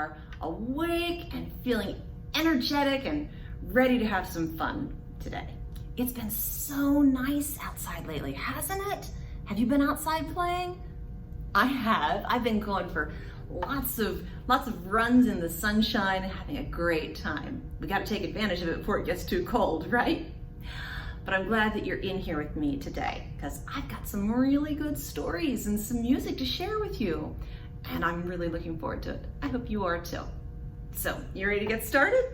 are awake and feeling energetic and ready to have some fun today. It's been so nice outside lately, hasn't it? Have you been outside playing? I have. I've been going for lots of runs in the sunshine and having a great time. We got to take advantage of it before it gets too cold, right? But I'm glad that you're in here with me today because I've got some really good stories and some music to share with you. And I'm really looking forward to it. I hope you are too. So, you ready to get started?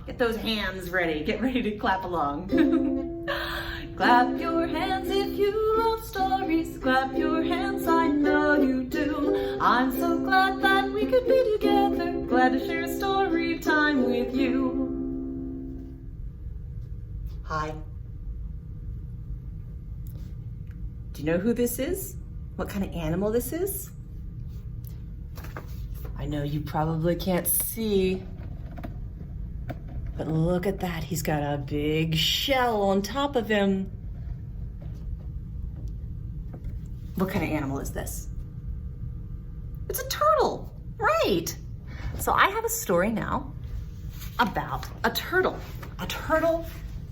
Get those hands ready. Get ready to clap along. Clap your hands if you love stories. Clap your hands, I know you do. I'm so glad that we could be together. Glad to share story time with you. Hi. Do you know who this is? What kind of animal this is? I know you probably can't see, but look at that. He's got a big shell on top of him. What kind of animal is this? It's a turtle, right? So I have a story now about a turtle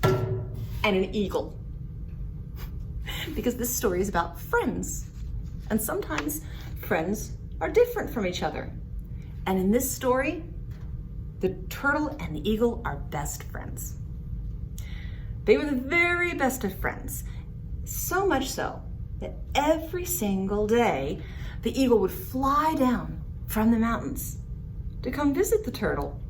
and an eagle. Because this story is about friends. And sometimes friends are different from each other. And in this story, the turtle and the eagle are best friends. They were the very best of friends. So much so that every single day, the eagle would fly down from the mountains to come visit the turtle.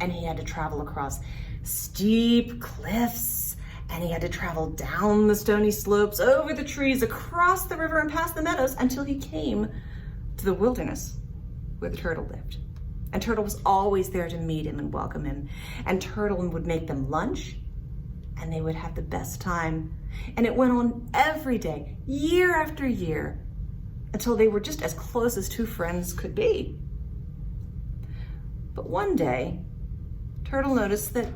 And he had to travel across steep cliffs, and he had to travel down the stony slopes, over the trees, across the river, and past the meadows until he came to the wilderness where the turtle lived. And Turtle was always there to meet him and welcome him. And Turtle would make them lunch, and they would have the best time. And it went on every day, year after year, until they were just as close as two friends could be. But one day, Turtle noticed that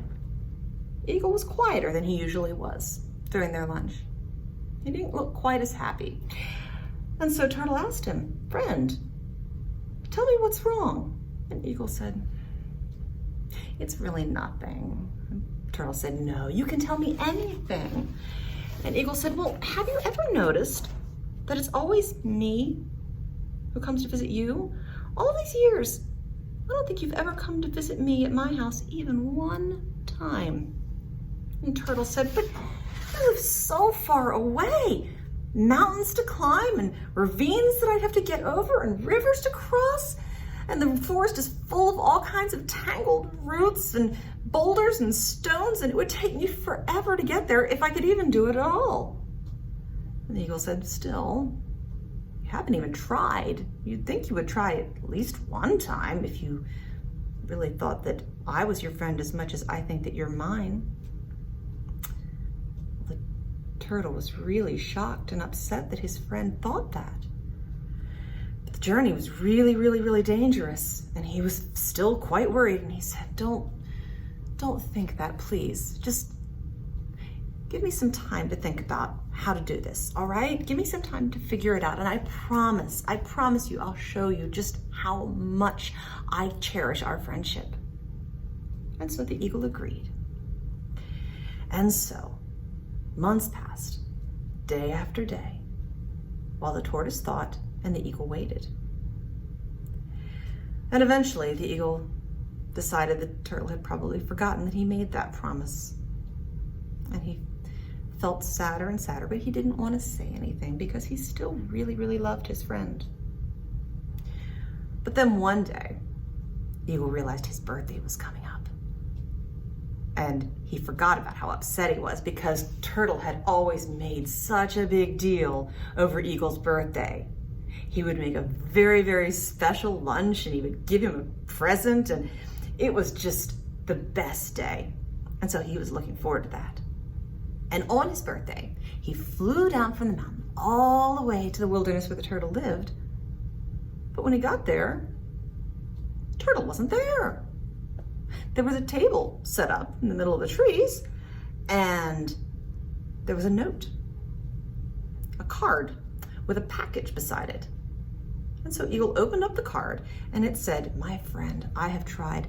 Eagle was quieter than he usually was during their lunch. He didn't look quite as happy. And so Turtle asked him, "Friend, tell me what's wrong." And Eagle said, "It's really nothing." And Turtle said, "No, you can tell me anything." And Eagle said, "Well, have you ever noticed that it's always me who comes to visit you? All these years, I don't think you've ever come to visit me at my house even one time." And Turtle said, "But you live so far away. Mountains to climb and ravines that I'd have to get over and rivers to cross. And the forest is full of all kinds of tangled roots and boulders and stones, and it would take me forever to get there if I could even do it at all." And the eagle said, "Still, you haven't even tried. You'd think you would try at least one time if you really thought that I was your friend as much as I think that you're mine." The turtle was really shocked and upset that his friend thought that. But the journey was really, really, really dangerous, and he was still quite worried, and he said, Don't think that, please. Just give me some time to think about how to do this, all right? Give me some time to figure it out, and I promise you, I'll show you just how much I cherish our friendship." And so the eagle agreed. And so months passed, day after day, while the tortoise thought and the eagle waited. And eventually the eagle decided the turtle had probably forgotten that he made that promise. And he felt sadder and sadder, but he didn't want to say anything because he still really, really loved his friend. But then one day, the eagle realized his birthday was coming up. And he forgot about how upset he was because Turtle had always made such a big deal over Eagle's birthday. He would make a very, very special lunch, and he would give him a present, and it was just the best day. And so he was looking forward to that. And on his birthday, he flew down from the mountain all the way to the wilderness where the turtle lived. But when he got there, Turtle wasn't there. There was a table set up in the middle of the trees, and there was a note, a card with a package beside it. And so Eagle opened up the card and it said, "My friend, I have tried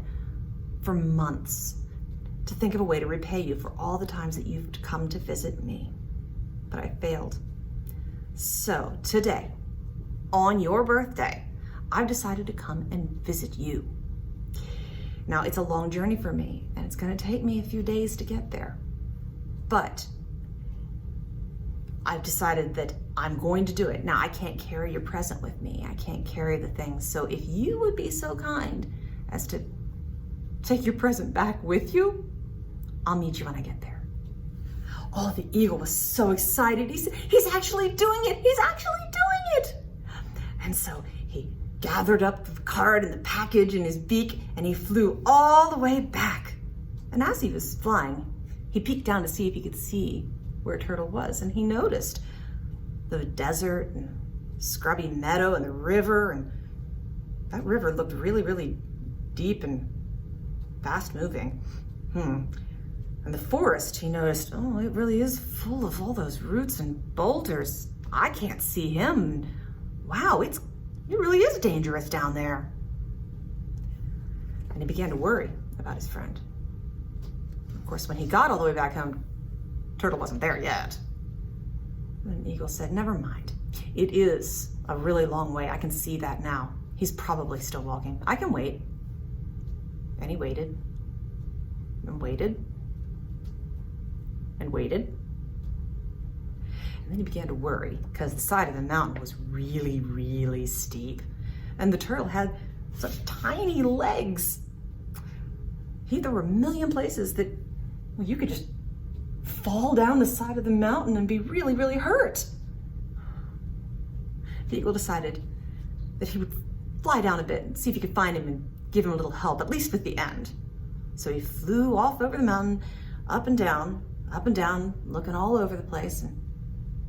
for months to think of a way to repay you for all the times that you've come to visit me, but I failed. So today, on your birthday, I've decided to come and visit you. Now, it's a long journey for me, and it's gonna take me a few days to get there, but I've decided that I'm going to do it. Now, I can't carry your present with me. I can't carry the things, so if you would be so kind as to take your present back with you, I'll meet you when I get there." Oh, the eagle was so excited. He said, "He's actually doing it. He's actually doing it." And so he gathered up the card and the package in his beak and he flew all the way back. And as he was flying, he peeked down to see if he could see where Turtle was. And he noticed the desert and scrubby meadow and the river. And that river looked really, really deep and fast moving. And the forest, he noticed, oh, it really is full of all those roots and boulders. I can't see him. Wow, it really is dangerous down there. And he began to worry about his friend. Of course, when he got all the way back home, Turtle wasn't there yet. And Eagle said, "Never mind. It is a really long way. I can see that now. He's probably still walking. I can wait." And he waited and waited and waited. And then he began to worry because the side of the mountain was really, really steep. And the turtle had such tiny legs. There were a million places that you could just fall down the side of the mountain and be really, really hurt. The eagle decided that he would fly down a bit and see if he could find him and give him a little help, at least with the end. So he flew off over the mountain, up and down, looking all over the place, and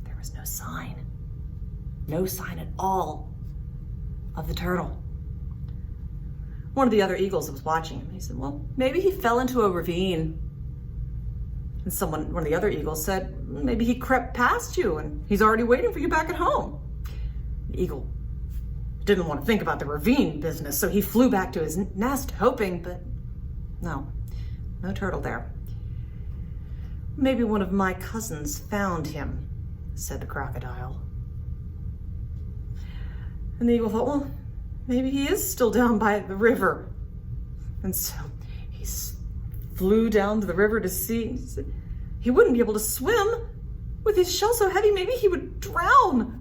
there was no sign at all of the turtle. One of the other eagles was watching him. He said, "Well, maybe he fell into a ravine." And one of the other eagles said, "Maybe he crept past you and he's already waiting for you back at home." The eagle didn't want to think about the ravine business, so he flew back to his nest hoping, but no turtle there. "Maybe one of my cousins found him," said the crocodile. And the eagle thought, well, maybe he is still down by the river. And so he flew down to the river to see. He wouldn't be able to swim with his shell so heavy, maybe he would drown.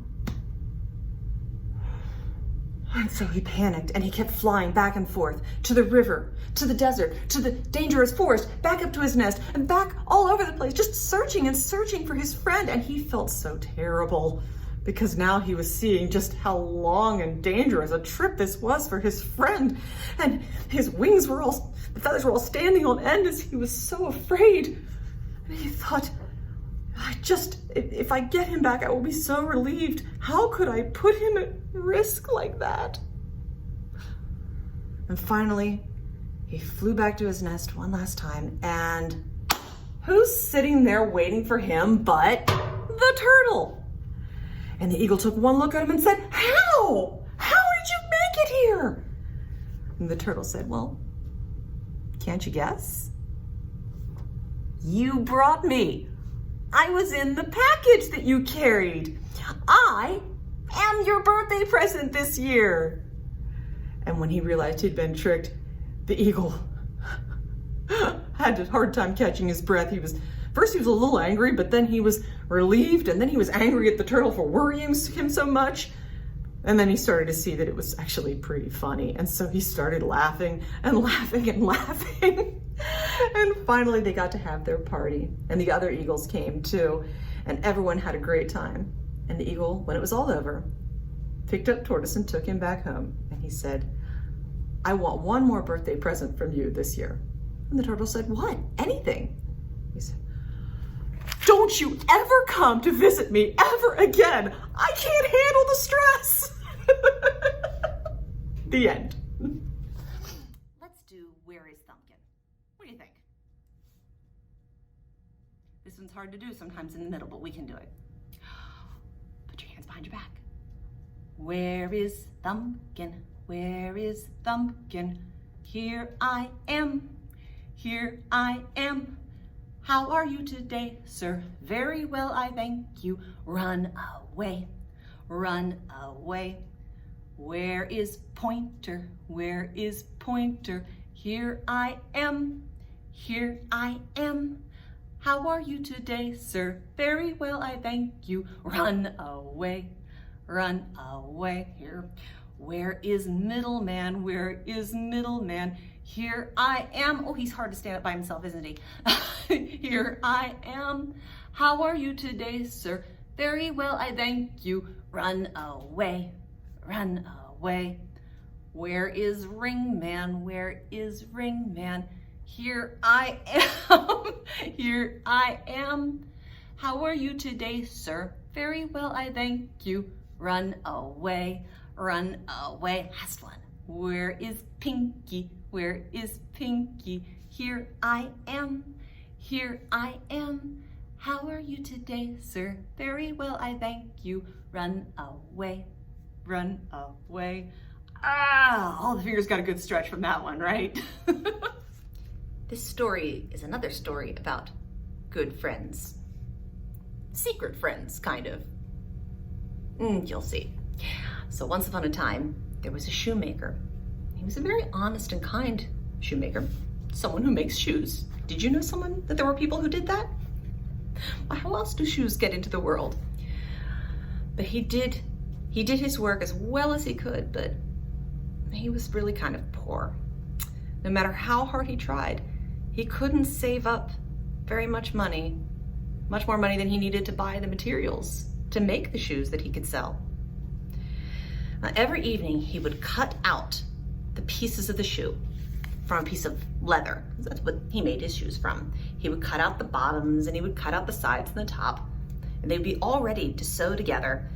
And so he panicked and he kept flying back and forth to the river, to the desert, to the dangerous forest, back up to his nest, and back all over the place, just searching and searching for his friend. And he felt so terrible because now he was seeing just how long and dangerous a trip this was for his friend. And his wings were the feathers were all standing on end as he was so afraid. And he thought, if I get him back, I will be so relieved. How could I put him at risk like that? And finally, he flew back to his nest one last time, and who's sitting there waiting for him but the turtle? And the eagle took one look at him and said, How did you make it here?" And the turtle said, "Well, can't you guess? You brought me. I was in the package that you carried. I am your birthday present this year." And when he realized he'd been tricked, the eagle had a hard time catching his breath. First he was a little angry, but then he was relieved, and then he was angry at the turtle for worrying him so much. And then he started to see that it was actually pretty funny. And so he started laughing and laughing and laughing. And finally they got to have their party, and the other eagles came too, and everyone had a great time. And the eagle, when it was all over, picked up Tortoise and took him back home. And he said, "I want one more birthday present from you this year." And the turtle said, "What? Anything." He said, "Don't you ever come to visit me ever again. I can't handle the stress." The end. Let's do Where is Thumbkin? What do you think? This one's hard to do sometimes in the middle, but we can do it. Put your hands behind your back. Where is Thumbkin? Where is Thumbkin? Here I am. Here I am. How are you today, sir? Very well, I thank you. Run away. Run away. Where is Pointer? Where is Pointer? Here I am. Here I am. How are you today, sir? Very well, I thank you. Run away. Run away. Here. Where is Middleman? Where is Middleman? Here I am. Oh, he's hard to stand up by himself, isn't he? Here I am. How are you today, sir? Very well, I thank you. Run away. Run away. Where is Ringman? Where is Ringman? Here I am. Here I am. How are you today, sir? Very well, I thank you. Run away. Run away. Last one. Where is Pinky? Where is Pinky? Here I am. Here I am. How are you today, sir? Very well, I thank you. Run away. Run away. Ah, all the fingers got a good stretch from that one, right? This story is another story about good friends. Secret friends, kind of. You'll see. So once upon a time, there was a shoemaker. He was a very honest and kind shoemaker, someone who makes shoes. Did you know that there were people who did that? Well, how else do shoes get into the world? But he did his work as well as he could, but he was really kind of poor. No matter how hard he tried, he couldn't save up very much money, much more money than he needed to buy the materials to make the shoes that he could sell. Every evening, he would cut out the pieces of the shoe from a piece of leather. That's what he made his shoes from. He would cut out the bottoms and he would cut out the sides and the top, and they'd be all ready to sew together.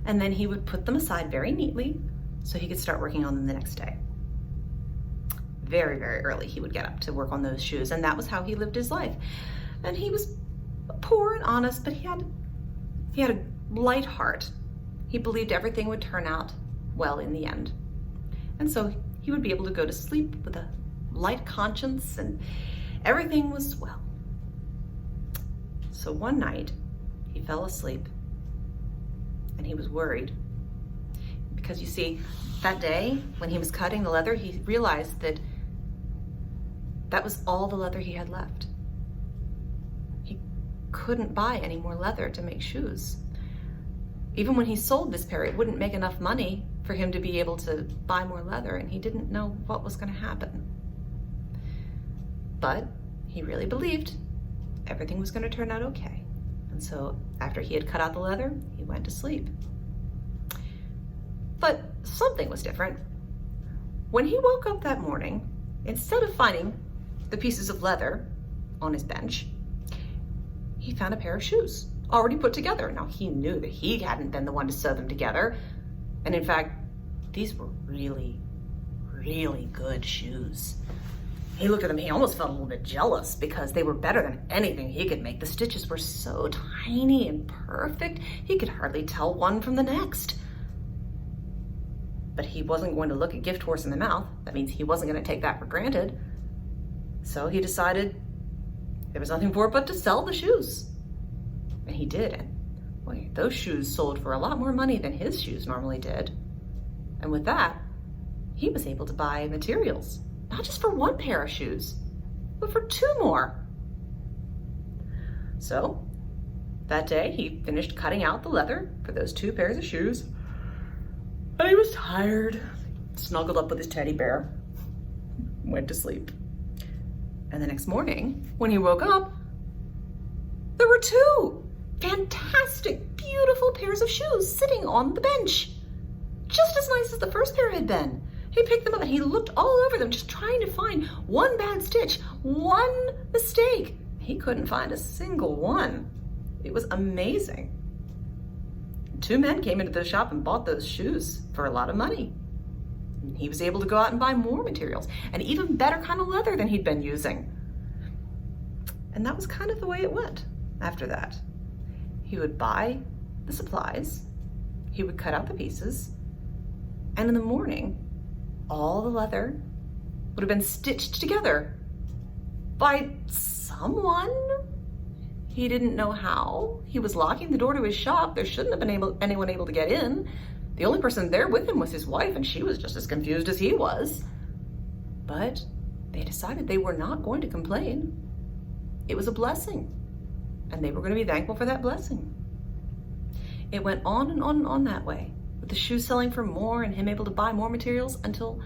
And then he would put them aside very neatly so he could start working on them the next day. Very, very early, he would get up to work on those shoes, and that was how he lived his life. And he was poor and honest, but he had a light heart. He believed everything would turn out well in the end. And so he would be able to go to sleep with a light conscience and everything was well. So one night he fell asleep and he was worried because you see, that day when he was cutting the leather, he realized that that was all the leather he had left. He couldn't buy any more leather to make shoes. Even when he sold this pair, it wouldn't make enough money for him to be able to buy more leather, and he didn't know what was going to happen. But he really believed everything was going to turn out okay. And so after he had cut out the leather, he went to sleep. But something was different. When he woke up that morning, instead of finding the pieces of leather on his bench, he found a pair of shoes already put together. Now he knew that he hadn't been the one to sew them together. And in fact, these were really, really good shoes. He looked at them, he almost felt a little bit jealous because they were better than anything he could make. The stitches were so tiny and perfect, he could hardly tell one from the next. But he wasn't going to look a gift horse in the mouth. That means he wasn't going to take that for granted. So he decided there was nothing for it but to sell the shoes. And he did. And boy, those shoes sold for a lot more money than his shoes normally did. And with that, he was able to buy materials, not just for one pair of shoes, but for 2 more. So that day he finished cutting out the leather for those 2 pairs of shoes. And he was tired, snuggled up with his teddy bear, went to sleep. And the next morning, when he woke up, there were 2 fantastic, beautiful pairs of shoes sitting on the bench. Just as nice as the first pair had been. He picked them up and he looked all over them, just trying to find one bad stitch, one mistake. He couldn't find a single one. It was amazing. 2 men came into the shop and bought those shoes for a lot of money. And he was able to go out and buy more materials and even better kind of leather than he'd been using. And that was kind of the way it went after that. He would buy the supplies, he would cut out the pieces, and in the morning, all the leather would have been stitched together by someone. He didn't know how. He was locking the door to his shop. There shouldn't have been anyone able to get in. The only person there with him was his wife, and she was just as confused as he was. But they decided they were not going to complain. It was a blessing, and they were going to be thankful for that blessing. It went on and on and on that way, with the shoes selling for more and him able to buy more materials until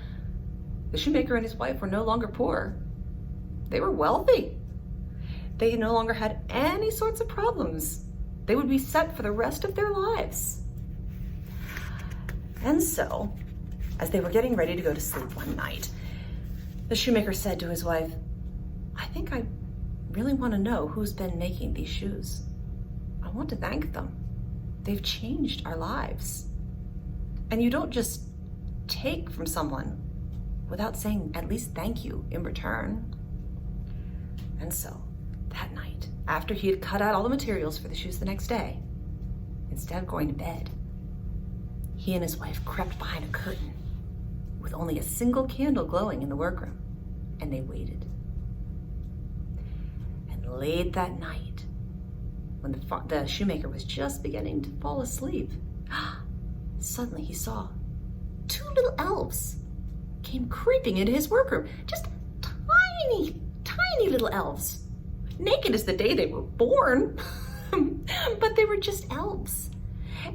the shoemaker and his wife were no longer poor. They were wealthy. They no longer had any sorts of problems. They would be set for the rest of their lives. And so, as they were getting ready to go to sleep one night, the shoemaker said to his wife, "I think I really want to know who's been making these shoes. I want to thank them. They've changed our lives. And you don't just take from someone without saying at least thank you in return." And so, that night, after he had cut out all the materials for the shoes the next day, instead of going to bed, he and his wife crept behind a curtain with only a single candle glowing in the workroom, and they waited. And late that night, when the shoemaker was just beginning to fall asleep, suddenly he saw 2 little elves came creeping into his workroom. Just tiny, tiny little elves. Naked as the day they were born, but they were just elves.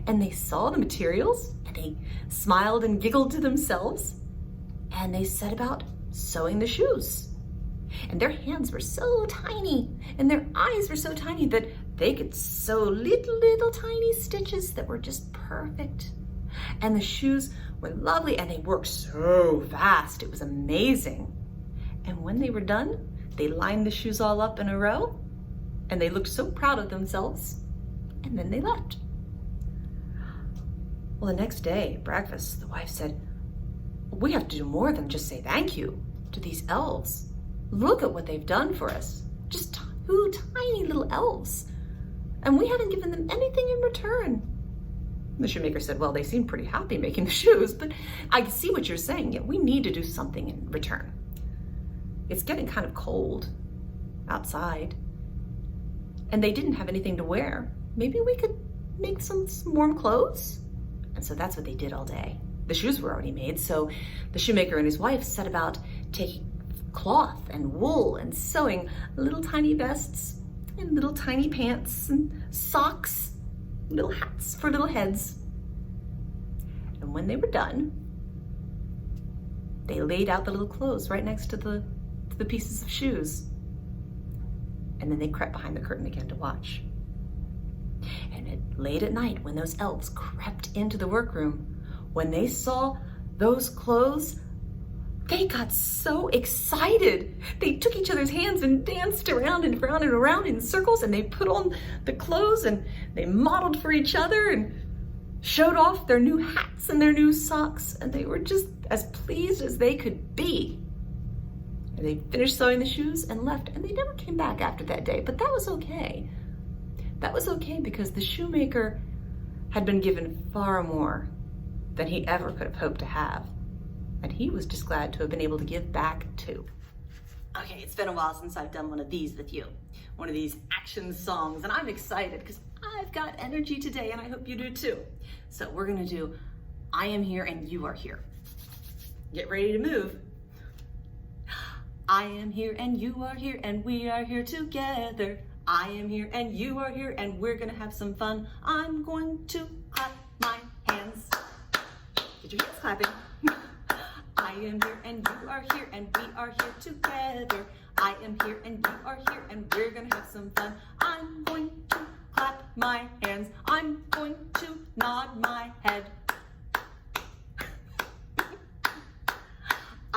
And they saw the materials, and they smiled and giggled to themselves, and they set about sewing the shoes. And their hands were so tiny, and their eyes were so tiny that they could sew little tiny stitches that were just perfect. And the shoes were lovely, and they worked so fast. It was amazing. And when they were done, they lined the shoes all up in a row, and they looked so proud of themselves, and then they left. Well, the next day at breakfast, the wife said, "We have to do more than just say thank you to these elves. Look at what they've done for us. Just 2 tiny little elves. And we haven't given them anything in return." The shoemaker said, "Well, they seem pretty happy making the shoes, but I see what you're saying. Yeah, we need to do something in return. It's getting kind of cold outside, and they didn't have anything to wear. Maybe we could make some warm clothes?" And so that's what they did all day. The shoes were already made, so the shoemaker and his wife set about taking cloth and wool and sewing little tiny vests and little tiny pants and socks, little hats for little heads. And when they were done, they laid out the little clothes right next to the pieces of shoes. And then they crept behind the curtain again to watch. And late at night, when those elves crept into the workroom, when they saw those clothes, they got so excited. They took each other's hands and danced around and around and around in circles, and they put on the clothes and they modeled for each other and showed off their new hats and their new socks, and they were just as pleased as they could be. And they finished sewing the shoes and left, and they never came back after that day, but that was okay. That was okay because the shoemaker had been given far more than he ever could have hoped to have. And he was just glad to have been able to give back too. Okay, it's been a while since I've done one of these with you. One of these action songs, and I'm excited because I've got energy today, and I hope you do too. So we're gonna do I Am Here and You Are Here. Get ready to move. I am here and you are here and we are here together. I am here and you are here and we're gonna have some fun. I'm going to clap my hands. Get your hands clapping. I am here and you are here and we are here together. I am here and you are here and we're gonna have some fun. I'm going to clap my hands. I'm going to nod my head.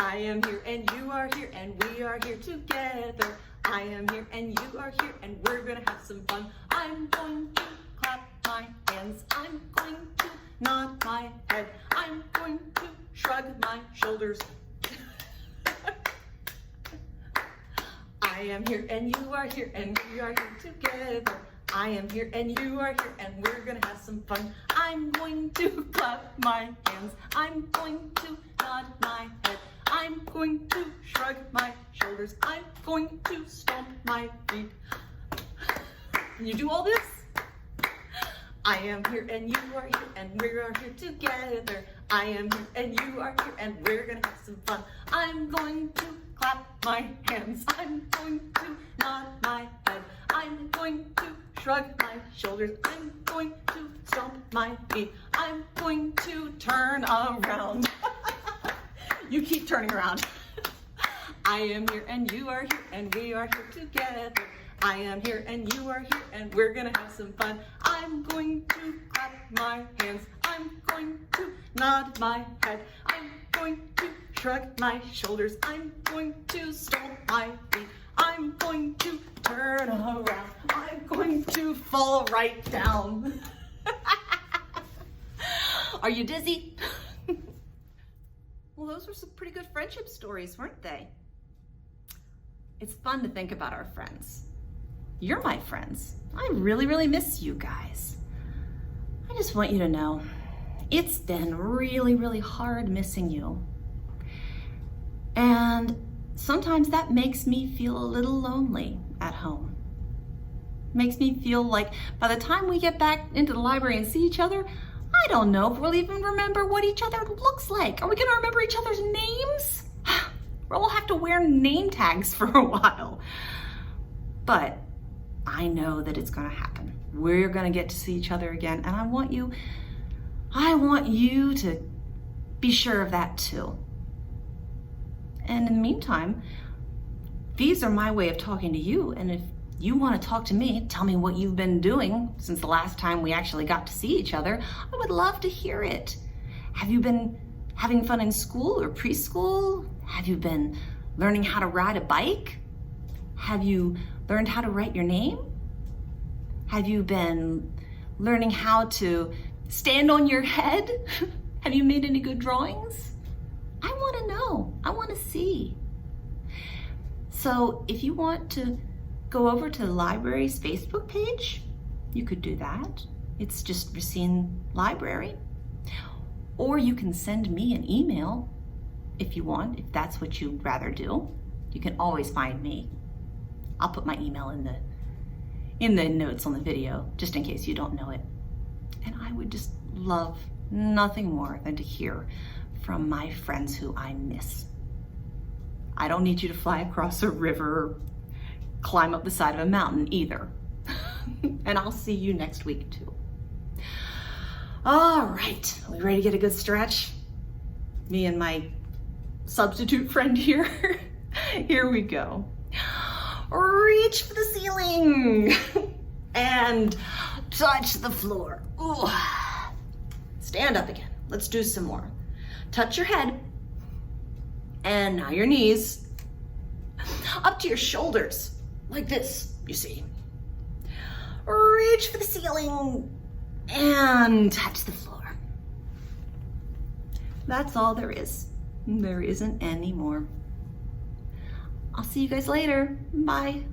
I am here and you are here and we are here together. I am here and you are here and we're gonna have some fun. I'm going to clap my hands. I'm going to nod my head. I'm going to shrug my shoulders. I am here and you are here and we are here together. I am here and you are here and we're gonna have some fun. I'm going to clap my hands. I'm going to nod my head. I'm going to shrug my shoulders. I'm going to stomp my feet. Can you do all this? I am here and you are here and we are here together. I am here and you are here and we're gonna have some fun. I'm going to clap my hands. I'm going to nod my head. I'm going to shrug my shoulders. I'm going to stomp my feet. I'm going to turn around. You keep turning around. I am here and you are here and we are here together. I am here and you are here and we're gonna have some fun. I'm going to clap my hands. I'm going to nod my head. I'm going to shrug my shoulders. I'm going to stomp my feet. I'm going to turn around. I'm going to fall right down. Are you dizzy? Well, those were some pretty good friendship stories, weren't they? It's fun to think about our friends. You're my friends. I really, really miss you guys. I just want you to know, it's been really, really hard missing you. And sometimes that makes me feel a little lonely at home. Makes me feel like by the time we get back into the library and see each other, I don't know if we'll even remember what each other looks like. Are we gonna remember each other's names? We'll have to wear name tags for a while. But I know that it's gonna happen. We're gonna get to see each other again, and I want you to be sure of that too. And in the meantime, these are my way of talking to you, and if you want to talk to me, tell me what you've been doing since the last time we actually got to see each other. I would love to hear it. Have you been having fun in school or preschool? Have you been learning how to ride a bike? Have you learned how to write your name? Have you been learning how to stand on your head? Have you made any good drawings? I want to know. I want to see. So if you want to go over to the library's Facebook page, you could do that. It's just Racine Library. Or you can send me an email if you want, if that's what you'd rather do. You can always find me. I'll put my email in the notes on the video, just in case you don't know it. And I would just love nothing more than to hear from my friends who I miss. I don't need you to fly across a river or climb up the side of a mountain either. And I'll see you next week too. All right, are we ready to get a good stretch? Me and my substitute friend here. Here we go. Reach for the ceiling and touch the floor. Ooh. Stand up again. Let's do some more. Touch your head and now your knees up to your shoulders like this, you see. Reach for the ceiling and touch the floor. That's all there is. There isn't any more. I'll see you guys later. Bye.